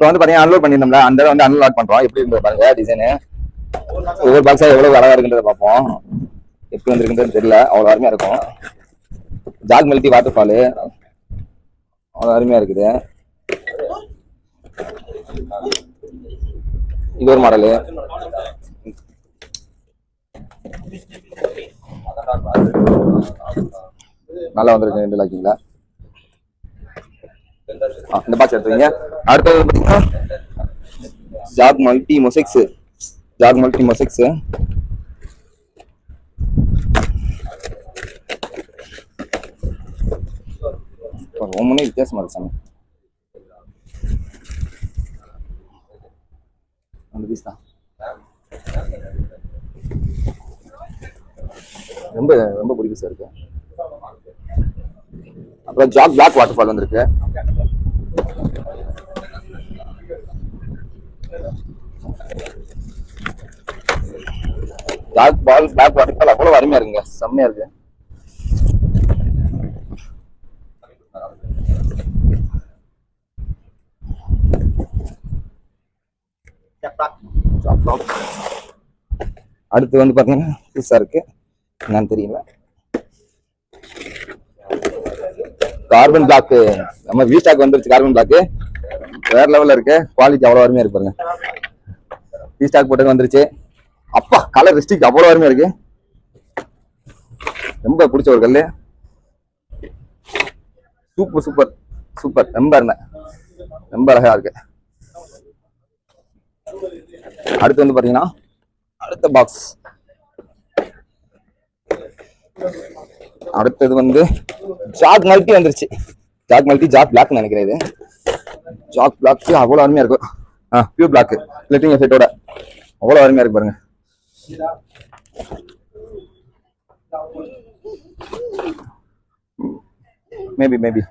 இப்போ வந்து பாத்தீங்கன்னா அன்லோட் பண்ணிருந்தோம்ல, அந்த வந்து அன்லாக் பண்றோம். எப்படி இருக்கு பாருங்க டிசைனு. ஒவ்வொரு பாக்ஸா எவ்வளவு அழகா இருக்குன்றத பார்ப்போம். எப்படி வந்திருக்குன்றது தெரியல, அவ்வளவு அருமையா இருக்கும். ஜாக் மெல்டி வாட்டர் ஃபாலு அவ்வளவு அருமையா இருக்குது. இது ஒரு மாடலு. நல்லா வந்திருக்கு இந்த லாக்கிங்ல. இந்த பாக்ஸ் எடுத்துவீங்க. அடுத்தது பாத்தீங்கன்னா ஜாக் மல்டி மொசைக்ஸ். ஜாக் மல்டி மொசைக்ஸ் ஒவ்வொன்றும் வித்தியாசமா இருக்கு சாமி. அந்த பீஸ் தான் ரொம்ப ரொம்ப பிடிக்கும் சார் இருக்கு. அப்புறம் ஜாக் பிளாக் வாட்டர் ஃபால் வந்திருக்கு. ஜாக் பால் பிளாக் வாட்டர் ஃபால் அவ்வளவு அருமையா இருக்குங்க, செம்மையா இருக்கு. அடுத்து வந்து பாத்தீங்கன்னா புதுசா இருக்கு, என்னன்னு தெரியல. கார்பன் பிளாக் நம்ம வி ஸ்டாக் வந்துருச்சு. கார்பன் பிளாக் வேற லெவல்ல இருக்கு, குவாலிட்டி அவ்வளவு அருமையா இருக்கு பாருங்க. வி ஸ்டாக் போட்டு வந்துருச்சு. அப்பா கலர் ரிஸ்டிக் அவ்வளவு அருமையா இருக்கு, ரொம்ப பிடிச்ச ஒரு கல்லு. சூப்பர் சூப்பர் சூப்பர், ரொம்ப அருமை, ரொம்ப அழகா இருக்கு. அடுத்து வந்து பாத்தீங்கன்னா அடுத்த பாக்ஸ். அடுத்தது வந்து ஜாக் மல்டி வந்துருச்சு. ஜாக் மல்டி ஜாக் பிளாக் நினைக்கிறேன். இது ஜாக் பிளாக் அவ்வளவு அருமையா இருக்கும். பியூர் பிளாக் லிட்டிங் எஃபெக்டோட அவ்வளவு அருமையா இருக்கு பாருங்க. மேபி